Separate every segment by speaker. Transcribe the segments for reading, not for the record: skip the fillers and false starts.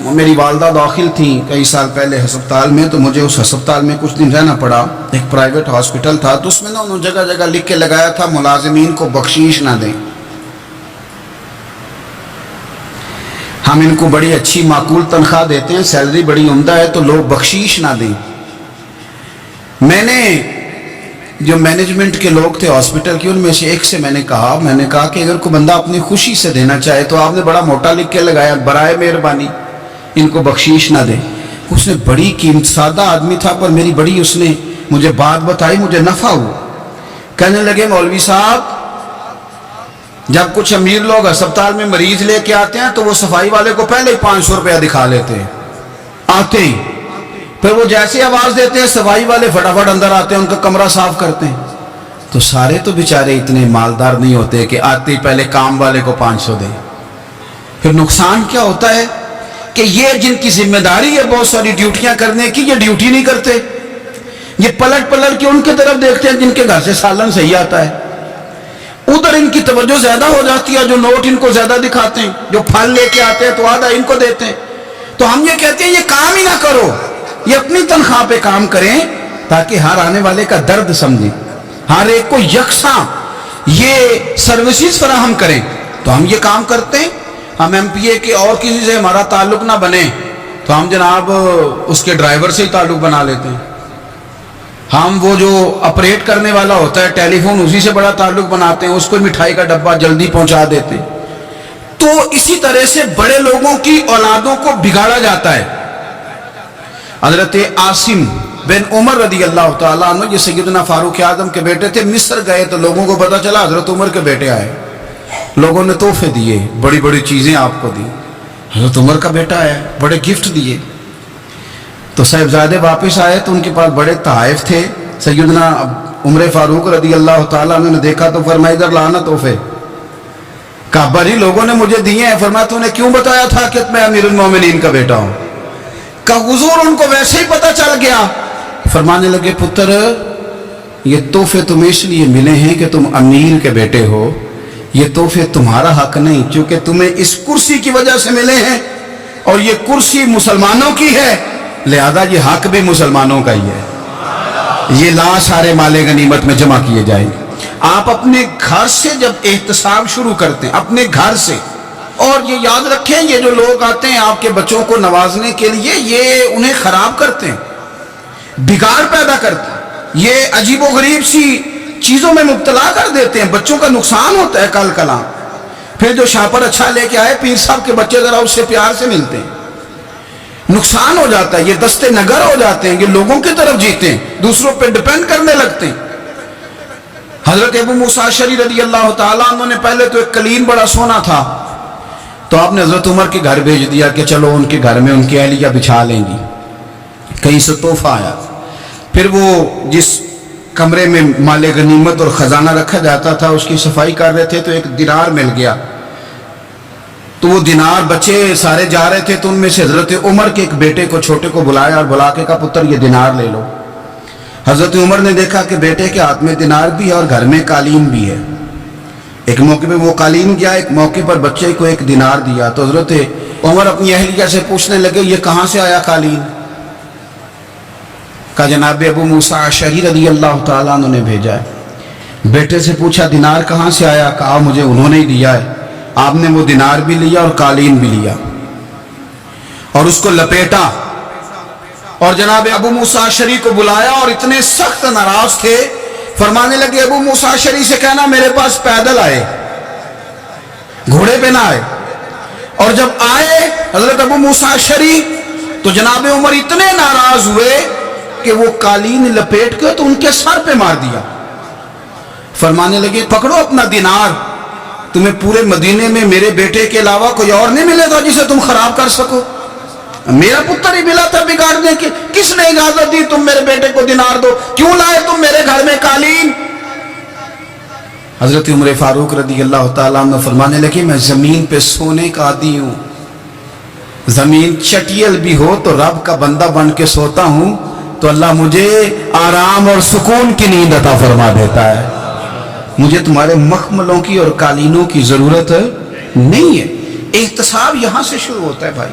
Speaker 1: میری والدہ داخل تھیں کئی سال پہلے ہسپتال میں، تو مجھے اس ہسپتال میں کچھ دن رہنا پڑا. ایک پرائیویٹ ہاسپٹل تھا، تو اس میں نا انہوں نے جگہ جگہ لکھ کے لگایا تھا ملازمین کو بخشیش نہ دیں. ہم ان کو بڑی اچھی معقول تنخواہ دیتے ہیں، سیلری بڑی عمدہ ہے، تو لوگ بخشیش نہ دیں. میں نے جو مینجمنٹ کے لوگ تھے ہاسپٹل کے، ان میں سے ایک سے میں نے کہا کہ اگر کوئی بندہ اپنی خوشی سے دینا چاہے تو آپ نے بڑا موٹا لکھ کے لگایا برائے مہربانی ان کو بخشیش نہ دے. اس نے بڑی قیمت، سادہ آدمی تھا پر میری بڑی اس نے مجھے بات بتائی، مجھے نفع ہوا. کہنے لگے مولوی صاحب، جب کچھ امیر لوگ ہسپتال میں مریض لے کے آتے ہیں تو وہ صفائی والے کو پہلے ہی 500 روپیہ دکھا لیتے ہیں آتے ہی. پھر وہ جیسے آواز دیتے ہیں صفائی والے فٹافٹ اندر آتے ہیں، ان کا کمرہ صاف کرتے ہیں. تو سارے تو بیچارے اتنے مالدار نہیں ہوتے کہ آتے ہی پہلے کام والے کو 500 دیں. پھر نقصان کیا ہوتا ہے کہ یہ جن کی ذمہ داری ہے بہت ساری ڈیوٹیاں کرنے کی، یہ ڈیوٹی نہیں کرتے. یہ پلٹ کے ان کی طرف دیکھتے ہیں جن کے گھر سے سالن صحیح آتا ہے. ادھر ان کی توجہ زیادہ ہو جاتی ہے، جو نوٹ ان کو زیادہ دکھاتے ہیں، جو پھل لے کے آتے ہیں تو آدھا ان کو دیتے ہیں. تو ہم یہ کہتے ہیں یہ کام ہی نہ کرو، یہ اپنی تنخواہ پہ کام کریں تاکہ ہر آنے والے کا درد سمجھیں، ہر ایک کو یکساں یہ سروسز فراہم کریں. تو ہم یہ کام کرتے ہیں. ہم ایم پی اے کے اور کسی سے ہمارا تعلق نہ بنے تو ہم جناب اس کے ڈرائیور سے ہی تعلق بنا لیتے ہیں. ہم وہ جو آپریٹ کرنے والا ہوتا ہے ٹیلی فون، اسی سے بڑا تعلق بناتے ہیں، اس کو مٹھائی کا ڈبہ جلدی پہنچا دیتے ہیں. تو اسی طرح سے بڑے لوگوں کی اولادوں کو بگاڑا جاتا ہے. حضرت عاصم بن عمر رضی اللہ تعالیٰ عنہ، یہ سیدنا فاروق اعظم کے بیٹے تھے، مصر گئے تو لوگوں کو پتا چلا حضرت عمر کے بیٹے آئے. لوگوں نے تحفے دیے، بڑی بڑی چیزیں آپ کو دی. حضرت عمر کا بیٹا آیا، بڑے گفٹ دیے. تو صاحبزادے واپس آئے تو ان کے پاس بڑے تحائف تھے. سیدنا عمر فاروق رضی اللہ تعالیٰ عنہ نے دیکھا تو فرمایا ادھر لانا تحفے. کہا بھائی لوگوں نے مجھے دیے ہیں. فرمایا تو نے کیوں بتایا تھا کہ میں امیر المومنین کا بیٹا ہوں؟ کہا حضور ان کو ویسے ہی پتا چل گیا. فرمانے لگے پتر یہ تحفے تمہیں اس لیے ملے ہیں کہ تم امیر کے بیٹے ہو، یہ تحفے تمہارا حق نہیں، چونکہ تمہیں اس کرسی کی وجہ سے ملے ہیں اور یہ کرسی مسلمانوں کی ہے، لہذا یہ حق بھی مسلمانوں کا ہی ہے. یہ لا سارے مال غنیمت میں جمع کیے جائیں گے. آپ اپنے گھر سے جب احتساب شروع کرتے ہیں، اپنے گھر سے، اور یہ یاد رکھیں یہ جو لوگ آتے ہیں آپ کے بچوں کو نوازنے کے لیے، یہ انہیں خراب کرتے ہیں، بگاڑ پیدا کرتے ہیں، یہ عجیب و غریب سی چیزوں میں مبتلا کر دیتے ہیں. بچوں کا نقصان ہوتا ہے کل کلام. پھر جو شاپر اچھا لے کے آئے پیر صاحب کے بچے ذرا اس سے پیار سے ملتے ہیں، نقصان ہو جاتا ہے. یہ دستے نگر ہو جاتے ہیں، یہ لوگوں کی طرف جیتے ہیں، دوسروں پہ ڈیپینڈ کرنے لگتے ہیں. حضرت ابو موسیٰ اشعری رضی اللہ تعالیٰ عنہ نے پہلے تو ایک قلین بڑا سونا تھا، تو آپ نے حضرت عمر کے گھر بھیج دیا کہ چلو ان کے گھر میں ان کی اہلیہ بچھا لیں گی. کہیں سے تحفہ آیا. پھر وہ جس کمرے میں مال غنیمت اور خزانہ رکھا جاتا تھا اس کی صفائی کر رہے تھے تو ایک دینار مل گیا. تو وہ دینار بچے سارے جا رہے تھے تو ان میں سے حضرت عمر کے ایک بیٹے کو چھوٹے کو بلایا اور بلا کے کہا پتر یہ دینار لے لو. حضرت عمر نے دیکھا کہ بیٹے کے ہاتھ میں دینار بھی ہے اور گھر میں قالین بھی ہے. ایک موقع پہ وہ قالین گیا، ایک موقع پر بچے کو ایک دینار دیا. تو حضرت عمر اپنی اہلیہ سے پوچھنے لگے یہ کہاں سے آیا قالین؟ کہا جناب ابو موسیٰ اشعری رضی اللہ تعالیٰ عنہ نے بھیجا ہے. بیٹے سے پوچھا دینار کہاں سے آیا؟ کہا مجھے انہوں نے ہی دیا ہے. آپ نے وہ دینار بھی لیا اور قالین بھی لیا اور اس کو لپیٹا اور جناب ابو موسیٰ اشعری کو بلایا اور اتنے سخت ناراض تھے. فرمانے لگے ابو موسیٰ اشعری سے کہنا میرے پاس پیدل آئے، گھوڑے پہ نہ آئے. اور جب آئے حضرت ابو موسیٰ اشعری تو جناب عمر اتنے ناراض ہوئے کہ وہ قالین لپیٹ کے تو ان کے سر پہ مار دیا. فرمانے لگے پکڑو اپنا دینار، تمہیں پورے مدینے میں میرے بیٹے کے علاوہ کوئی اور نہیں ملے گا جسے تم خراب کر سکو. میرا پتر ہی ملا تھا بگاڑنے کی، کس نے اجازت دی تم میرے بیٹے کو دینار دو؟ کیوں لائے تم میرے گھر میں قالین؟ حضرت عمر فاروق رضی اللہ تعالیٰ عنہ فرمانے لگے میں زمین پہ سونے کا عادی ہوں، زمین چٹیل بھی ہو تو رب کا بندہ بن کے سوتا ہوں تو اللہ مجھے آرام اور سکون کی نیند عطا فرما دیتا ہے. مجھے تمہارے مخملوں کی اور قالینوں کی ضرورت نہیں ہے. احتساب یہاں سے شروع ہوتا ہے بھائی.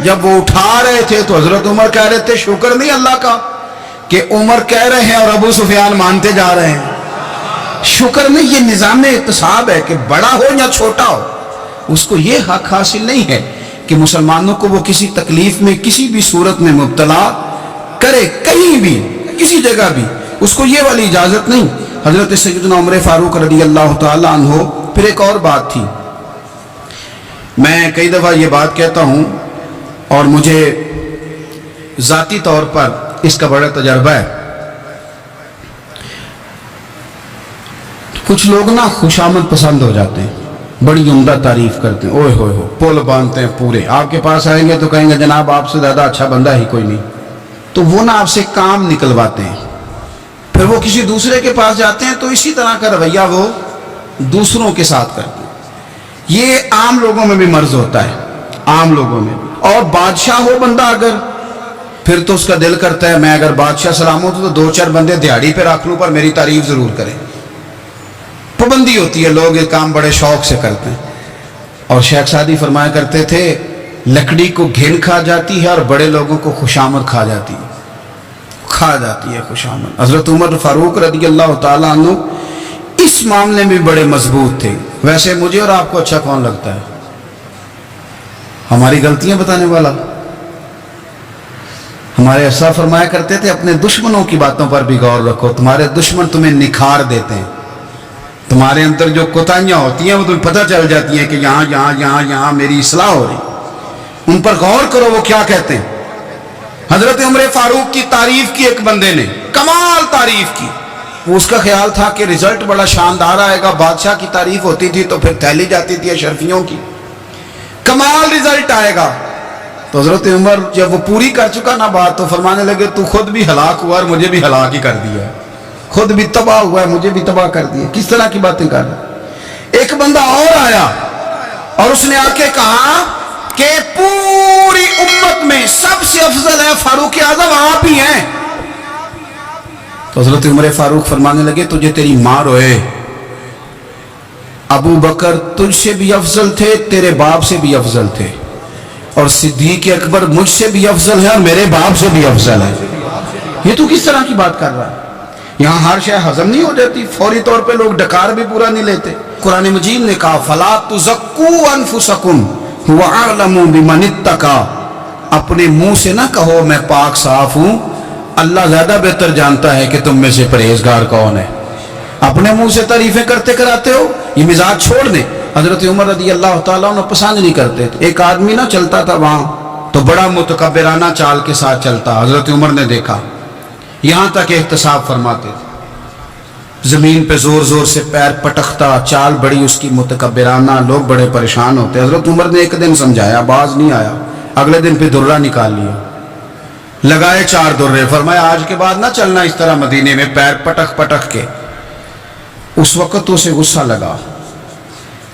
Speaker 1: جب وہ اٹھا رہے تھے تو حضرت عمر کہہ رہے تھے شکر نہیں اللہ کا کہ عمر کہہ رہے ہیں اور ابو سفیان مانتے جا رہے ہیں. شکر نہیں، یہ نظام اقتصاب ہے کہ بڑا ہو یا چھوٹا ہو اس کو یہ حق حاصل نہیں ہے کہ مسلمانوں کو وہ کسی تکلیف میں کسی بھی صورت میں مبتلا کرے، کہیں بھی کسی جگہ بھی، اس کو یہ والی اجازت نہیں. حضرت سیدنا عمر فاروق رضی اللہ تعالی عنہ. پھر ایک اور بات تھی، میں کئی دفعہ یہ بات کہتا ہوں اور مجھے ذاتی طور پر اس کا بڑا تجربہ ہے. کچھ لوگ نا خوشامد پسند ہو جاتے ہیں، بڑی عمدہ تعریف کرتے ہیں، اوئے ہوئے ہو پول باندھتے ہیں پورے. آپ کے پاس آئیں گے تو کہیں گے جناب آپ سے زیادہ اچھا بندہ ہی کوئی نہیں. تو وہ نا آپ سے کام نکلواتے ہیں، پھر وہ کسی دوسرے کے پاس جاتے ہیں تو اسی طرح کا رویہ وہ دوسروں کے ساتھ کرتے ہیں. یہ عام لوگوں میں بھی مرض ہوتا ہے، عام لوگوں میں. اور بادشاہ ہو بندہ اگر، پھر تو اس کا دل کرتا ہے میں اگر بادشاہ سلامت ہوں تو 2-4 بندے دیہڑی پہ رکھ لوں پر میری تعریف ضرور کریں. پابندی ہوتی ہے، لوگ یہ کام بڑے شوق سے کرتے ہیں. اور شیخ سعدی فرمایا کرتے تھے لکڑی کو گھن کھا جاتی ہے اور بڑے لوگوں کو خوشامد کھا جاتی ہے خوشامد. حضرت عمر فاروق رضی اللہ تعالیٰ عنہ اس معاملے میں بڑے مضبوط تھے. ویسے مجھے اور آپ کو اچھا کون لگتا ہے؟ ہماری غلطیاں بتانے والا. ہمارے ایسا فرمایا کرتے تھے اپنے دشمنوں کی باتوں پر بھی غور رکھو، تمہارے دشمن تمہیں نکھار دیتے ہیں. تمہارے اندر جو کوتاہیاں ہوتی ہیں وہ تمہیں پتہ چل جاتی ہیں کہ یہاں میری اصلاح ہو رہی. ان پر غور کرو وہ کیا کہتے ہیں. حضرت عمر فاروق کی تعریف کی ایک بندے نے، کمال تعریف کی. وہ اس کا خیال تھا کہ رزلٹ بڑا شاندار آئے گا. بادشاہ کی تعریف ہوتی تھی تو پھر تھیلی جاتی تھی اشرفیوں کی، کمال رزلٹ آئے گا. تو حضرت عمر جب وہ پوری کر چکا نا بات تو فرمانے لگے تو خود بھی ہلاک ہوا اور مجھے بھی ہلاک ہی کر دیا. خود بھی تباہ ہوا ہے مجھے بھی تباہ کر دیا. کس طرح کی باتیں کر رہا. ایک بندہ اور آیا اور اس نے آ کے کہا کہ پوری امت میں سب سے افضل ہے فاروق اعظم آپ ہی ہیں. تو حضرت عمر فاروق فرمانے لگے تجھے تیری ماں روئے. ابو بکر تجھ سے بھی افضل تھے، تیرے باپ سے بھی افضل تھے، اور صدیق اکبر مجھ سے بھی افضل ہے اور میرے باپ سے بھی افضل ہے. یہ تو کس طرح کی بات کر رہا ہے. یہاں ہر شے ہضم نہیں ہو جاتی، فوری طور پہ لوگ ڈکار بھی پورا نہیں لیتے. قرآن مجید نے کہا فَلَا تُزَكُّوا أَنفُسَكُمْ هُوَ أَعْلَمُ بِمَنِ اتَّقَىٰ. اپنے منہ سے نہ کہو میں پاک صاف ہوں، اللہ زیادہ بہتر جانتا ہے کہ تم میں سے پرہیزگار کون ہے. اپنے منہ سے تعریفیں کرتے کراتے ہو، یہ مزاج چھوڑ دیں. حضرت عمر رضی اللہ تعالیٰ عنہ پسند نہیں کرتے تھے. ایک آدمی نہ چلتا تھا وہاں تو بڑا متکبرانہ چال کے ساتھ چلتا. حضرت عمر نے دیکھا، یہاں تک احتساب فرماتے تھے، زمین پہ زور زور سے پیر پٹکتا، چال بڑی اس کی متکبرانہ، لوگ بڑے پریشان ہوتے. حضرت عمر نے ایک دن سمجھایا، باز نہیں آیا. اگلے دن پہ درہ نکال لیا، لگائے 4 درے. فرمایا آج کے بعد نہ چلنا اس طرح مدینے میں پیر پٹک پٹک کے. اس وقت اسے غصہ لگا،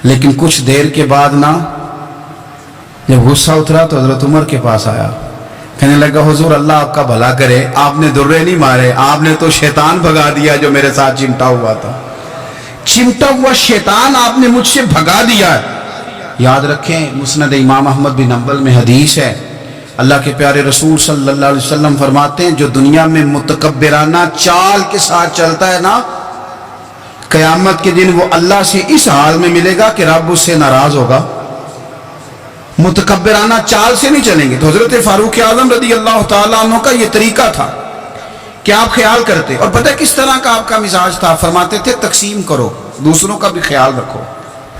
Speaker 1: لیکن کچھ دیر کے بعد نا جب غصہ اترا تو حضرت عمر کے پاس آیا، کہنے لگا حضور اللہ آپ کا بھلا کرے، آپ نے درے نہیں مارے، آپ نے تو شیطان بھگا دیا جو میرے ساتھ چمٹا ہوا تھا. چمٹا ہوا شیطان آپ نے مجھ سے بھگا دیا. یاد رکھیں مسند امام احمد بن حنبل میں حدیث ہے، اللہ کے پیارے رسول صلی اللہ علیہ وسلم فرماتے ہیں جو دنیا میں متکبرانہ چال کے ساتھ چلتا ہے نا، قیامت کے دن وہ اللہ سے اس حال میں ملے گا کہ رب اس سے ناراض ہوگا. متکبرانہ چال سے نہیں چلیں گے. تو حضرت فاروق اعظم رضی اللہ تعالیٰ عنہ کا یہ طریقہ تھا کہ آپ خیال کرتے. اور پتہ کس طرح کا آپ کا مزاج تھا؟ فرماتے تھے تقسیم کرو، دوسروں کا بھی خیال رکھو.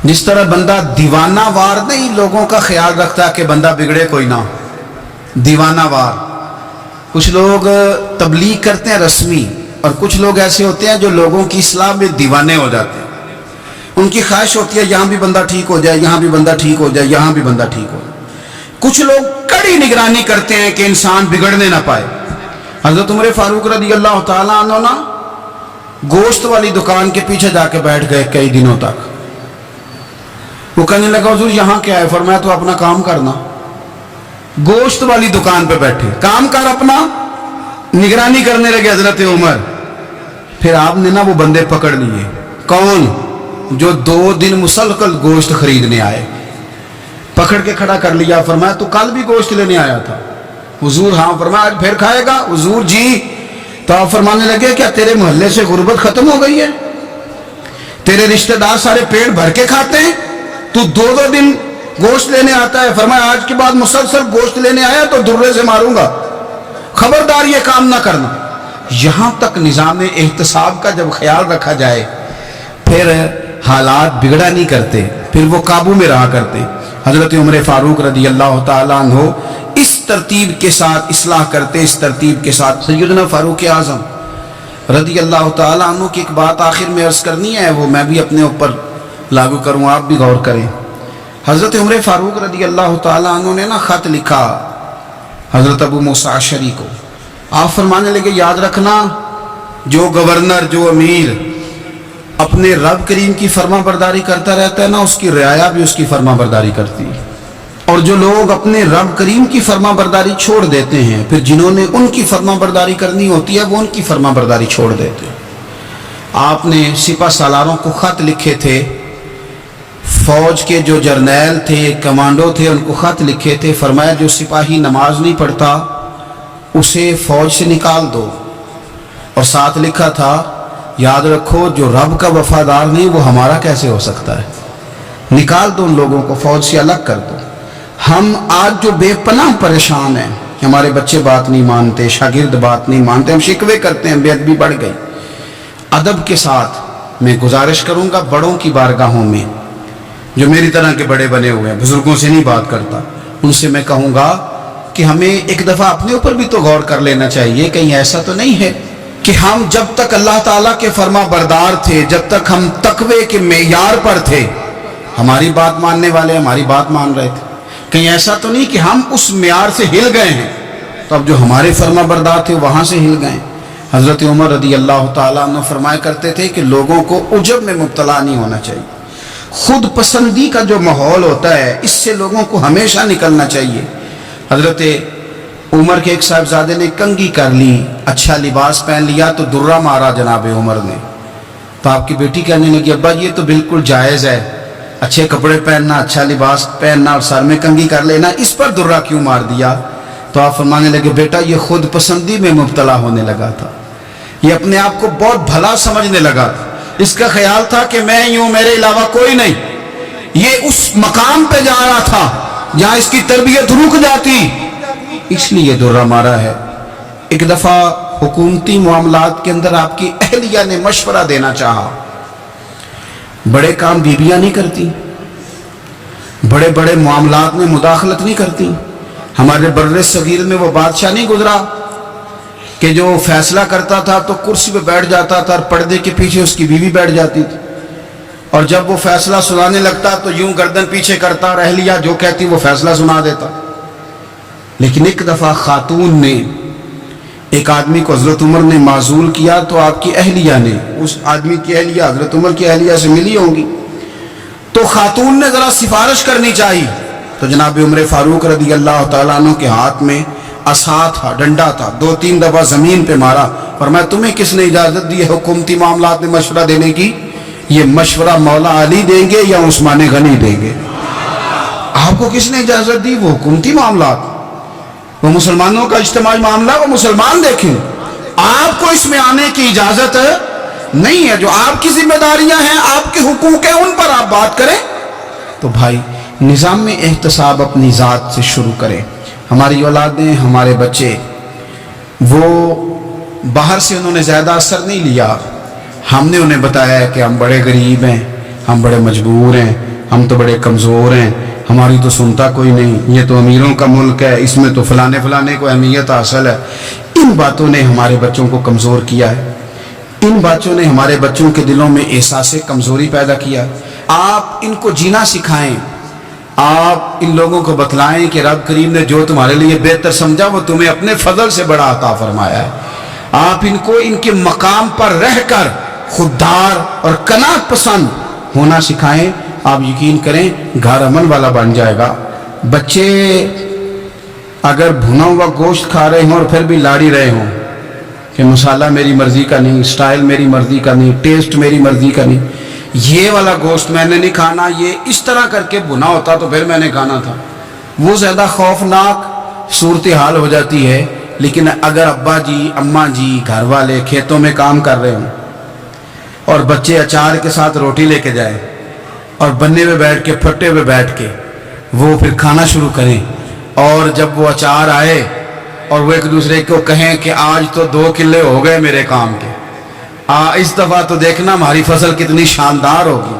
Speaker 1: جس طرح بندہ دیوانہ وار نہیں لوگوں کا خیال رکھتا کہ بندہ بگڑے کوئی نہ، دیوانہ وار. کچھ لوگ تبلیغ کرتے ہیں رسمی، اور کچھ لوگ ایسے ہوتے ہیں جو لوگوں کی اصلاح میں دیوانے ہو جاتے ہیں. ان کی خواہش ہوتی ہے یہاں بھی بندہ ٹھیک ہو جائے، یہاں بھی بندہ ٹھیک ہو جائے، یہاں بھی بندہ ٹھیک ہو جائے. کچھ لوگ کڑی نگرانی کرتے ہیں کہ انسان بگڑنے نہ پائے. حضرت عمر فاروق رضی اللہ تعالیٰ عنہ نا گوشت والی دکان کے پیچھے جا کے بیٹھ گئے کئی دنوں تک. وہ کہنے لگا حضور یہاں کیا ہے؟ فرمایا تو اپنا کام کرنا. گوشت والی دکان پہ بیٹھے، کام کر اپنا، نگرانی کرنے لگے حضرت عمر. پھر آپ نے نا وہ بندے پکڑ لیے. کون؟ جو 2 دن مسلسل گوشت خریدنے آئے. پکڑ کے کھڑا کر لیا. فرمایا تو کل بھی گوشت لینے آیا تھا؟ حضور ہاں. فرمایا آج پھر کھائے گا؟ حضور جی. تو آپ فرمانے لگے کیا تیرے محلے سے غربت ختم ہو گئی ہے؟ تیرے رشتہ دار سارے پیٹ بھر کے کھاتے ہیں، تو دو دن گوشت لینے آتا ہے؟ فرمایا آج کے بعد مسلسل گوشت لینے آیا تو درے سے ماروں گا، خبردار یہ کام نہ کرنا. یہاں تک نظام احتساب کا جب خیال رکھا جائے پھر حالات بگڑا نہیں کرتے، پھر وہ قابو میں رہا کرتے. حضرت عمر فاروق رضی اللہ تعالیٰ عنہ اس ترتیب کے ساتھ اصلاح کرتے، اس ترتیب کے ساتھ. سیدنا فاروق اعظم رضی اللہ تعالیٰ عنہ کی ایک بات آخر میں عرض کرنی ہے، وہ میں بھی اپنے اوپر لاگو کروں، آپ بھی غور کریں. حضرت عمر فاروق رضی اللہ تعالیٰ عنہ نے خط لکھا حضرت ابو موسیٰ اشعری کو. آپ فرمانے لگے یاد رکھنا، جو گورنر، جو امیر اپنے رب کریم کی فرما برداری کرتا رہتا ہے نا، اس کی رعایا بھی اس کی فرما برداری کرتی ہے. اور جو لوگ اپنے رب کریم کی فرما برداری چھوڑ دیتے ہیں، پھر جنہوں نے ان کی فرما برداری کرنی ہوتی ہے وہ ان کی فرما برداری چھوڑ دیتے ہیں. آپ نے سپہ سالاروں کو خط لکھے تھے، فوج کے جو جرنیل تھے، کمانڈو تھے، ان کو خط لکھے تھے. فرمایا جو سپاہی نماز نہیں پڑھتا اسے فوج سے نکال دو. اور ساتھ لکھا تھا یاد رکھو جو رب کا وفادار نہیں وہ ہمارا کیسے ہو سکتا ہے، نکال دو ان لوگوں کو، فوج سے الگ کر دو. ہم آج جو بے پناہ پریشان ہیں، ہمارے بچے بات نہیں مانتے، شاگرد بات نہیں مانتے، ہم شکوے کرتے ہیں، بے ادبی بڑھ گئی. ادب کے ساتھ میں گزارش کروں گا بڑوں کی بارگاہوں میں، جو میری طرح کے بڑے بنے ہوئے ہیں، بزرگوں سے نہیں بات کرتا، ان سے میں کہوں گا کہ ہمیں ایک دفعہ اپنے اوپر بھی تو غور کر لینا چاہیے. کہیں ایسا تو نہیں ہے کہ ہم جب تک اللہ تعالیٰ کے فرما بردار تھے، جب تک ہم تقوی کے معیار پر تھے، ہماری بات ماننے والے ہماری بات مان رہے تھے. کہیں ایسا تو نہیں کہ ہم اس معیار سے ہل گئے ہیں تو اب جو ہمارے فرما بردار تھے وہاں سے ہل گئے. حضرت عمر رضی اللہ تعالیٰ عنہ فرمایا کرتے تھے کہ لوگوں کو عجب میں مبتلا نہیں ہونا چاہیے. خود پسندی کا جو ماحول ہوتا ہے اس سے لوگوں کو ہمیشہ نکلنا چاہیے. حضرت عمر کے ایک صاحبزادے نے کنگھی کر لی، اچھا لباس پہن لیا تو درہ مارا جناب عمر نے. تو آپ کی بیٹی کہنے لگی ابا یہ تو بالکل جائز ہے، اچھے کپڑے پہننا، اچھا لباس پہننا اور سر میں کنگھی کر لینا، اس پر درہ کیوں مار دیا؟ تو آپ فرمانے لگے بیٹا یہ خود پسندی میں مبتلا ہونے لگا تھا، یہ اپنے آپ کو بہت بھلا سمجھنے لگا تھا. اس کا خیال تھا کہ میں یوں، میرے علاوہ کوئی نہیں. یہ اس مقام پہ جا رہا تھا جہاں اس کی تربیت رک جاتی، اس لیے درہ مارا ہے. ایک دفعہ حکومتی معاملات کے اندر آپ کی اہلیہ نے مشورہ دینا چاہا. بڑے کام بیویاں نہیں کرتی، بڑے بڑے معاملات میں مداخلت نہیں کرتی. ہمارے بر صغیر میں وہ بادشاہ نہیں گزرا کہ جو فیصلہ کرتا تھا تو کرسی پہ بیٹھ جاتا تھا اور پردے کے پیچھے اس کی بیوی بیٹھ جاتی تھی، اور جب وہ فیصلہ سنانے لگتا تو یوں گردن پیچھے کرتا اور اہلیہ جو کہتی وہ فیصلہ سنا دیتا. لیکن ایک دفعہ خاتون نے ایک آدمی کو حضرت عمر نے معزول کیا تو آپ کی اہلیہ نے، اس آدمی کی اہلیہ حضرت عمر کی اہلیہ سے ملی ہوں گی، تو خاتون نے ذرا سفارش کرنی چاہیے. تو جناب عمر فاروق رضی اللہ تعالیٰ عنہ کے ہاتھ میں عصا تھا، ڈنڈا تھا، 2-3 دفعہ زمین پہ مارا. فرمایا تمہیں کس نے اجازت دی ہے حکومتی معاملات میں مشورہ دینے کی؟ یہ مشورہ مولا علی دیں گے یا عثمان غنی دیں گے؟ آپ کو کس نے اجازت دی؟ وہ حکومتی معاملات، وہ مسلمانوں کا اجتماعی معاملہ، وہ مسلمان دیکھیں. آپ کو اس میں آنے کی اجازت نہیں ہے. جو آپ کی ذمہ داریاں ہیں، آپ کے حقوق ہیں، ان پر آپ بات کریں. تو بھائی نظام میں احتساب اپنی ذات سے شروع کریں. ہماری اولادیں، ہمارے بچے، وہ باہر سے انہوں نے زیادہ اثر نہیں لیا. ہم نے انہیں بتایا ہے کہ ہم بڑے غریب ہیں، ہم بڑے مجبور ہیں، ہم تو بڑے کمزور ہیں، ہماری تو سنتا کوئی نہیں، یہ تو امیروں کا ملک ہے، اس میں تو فلانے فلانے کو اہمیت حاصل ہے. ان باتوں نے ہمارے بچوں کو کمزور کیا ہے. ان باتوں نے ہمارے بچوں کے دلوں میں احساس کمزوری پیدا کیا. آپ ان کو جینا سکھائیں. آپ ان لوگوں کو بتلائیں کہ رب کریم نے جو تمہارے لیے بہتر سمجھا وہ تمہیں اپنے فضل سے بڑا عطا فرمایا ہے. آپ ان کو ان کے مقام پر رہ کر خوددار اور قناعت پسند ہونا سکھائیں. آپ یقین کریں گھر امن والا بن جائے گا. بچے اگر بھنا ہوا گوشت کھا رہے ہوں اور پھر بھی لاڑی رہے ہوں کہ مسالہ میری مرضی کا نہیں، سٹائل میری مرضی کا نہیں، ٹیسٹ میری مرضی کا نہیں، یہ والا گوشت میں نے نہیں کھانا، یہ اس طرح کر کے بنا ہوتا تو پھر میں نے کھانا تھا۔ وہ زیادہ خوفناک صورتحال ہو جاتی ہے۔ لیکن اگر ابا جی اماں جی گھر والے کھیتوں میں کام کر رہے ہوں اور بچے اچار کے ساتھ روٹی لے کے جائیں اور بننے پہ بیٹھ کے پھٹے پہ بیٹھ کے وہ پھر کھانا شروع کریں، اور جب وہ اچار آئے اور وہ ایک دوسرے کو کہیں کہ آج تو 2 کلے ہو گئے میرے کام کے، اس دفعہ تو دیکھنا ہماری فصل کتنی شاندار ہوگی،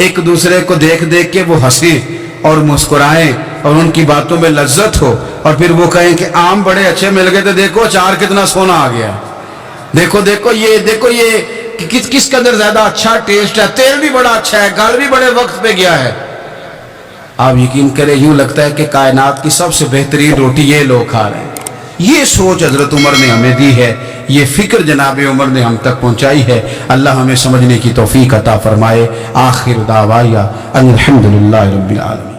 Speaker 1: ایک دوسرے کو دیکھ دیکھ کے وہ ہنسیں اور مسکرائیں اور ان کی باتوں میں لذت ہو، اور پھر وہ کہیں کہ آم بڑے اچھے مل گئے تھے، دیکھو اچار کتنا سونا آ گیا، دیکھو یہ کس قدر زیادہ اچھا ٹیسٹ ہے، تیل بھی بڑا اچھا ہے، گل بھی بڑے وقت پہ گیا ہے۔ آپ یقین کریں یوں لگتا ہے کہ کائنات کی سب سے بہترین روٹی یہ لوگ کھا رہے ہیں۔ یہ سوچ حضرت عمر نے ہمیں دی ہے، یہ فکر جناب عمر نے ہم تک پہنچائی ہے۔ اللہ ہمیں سمجھنے کی توفیق عطا فرمائے۔ آخر دعوایا الحمدللہ رب العالمین۔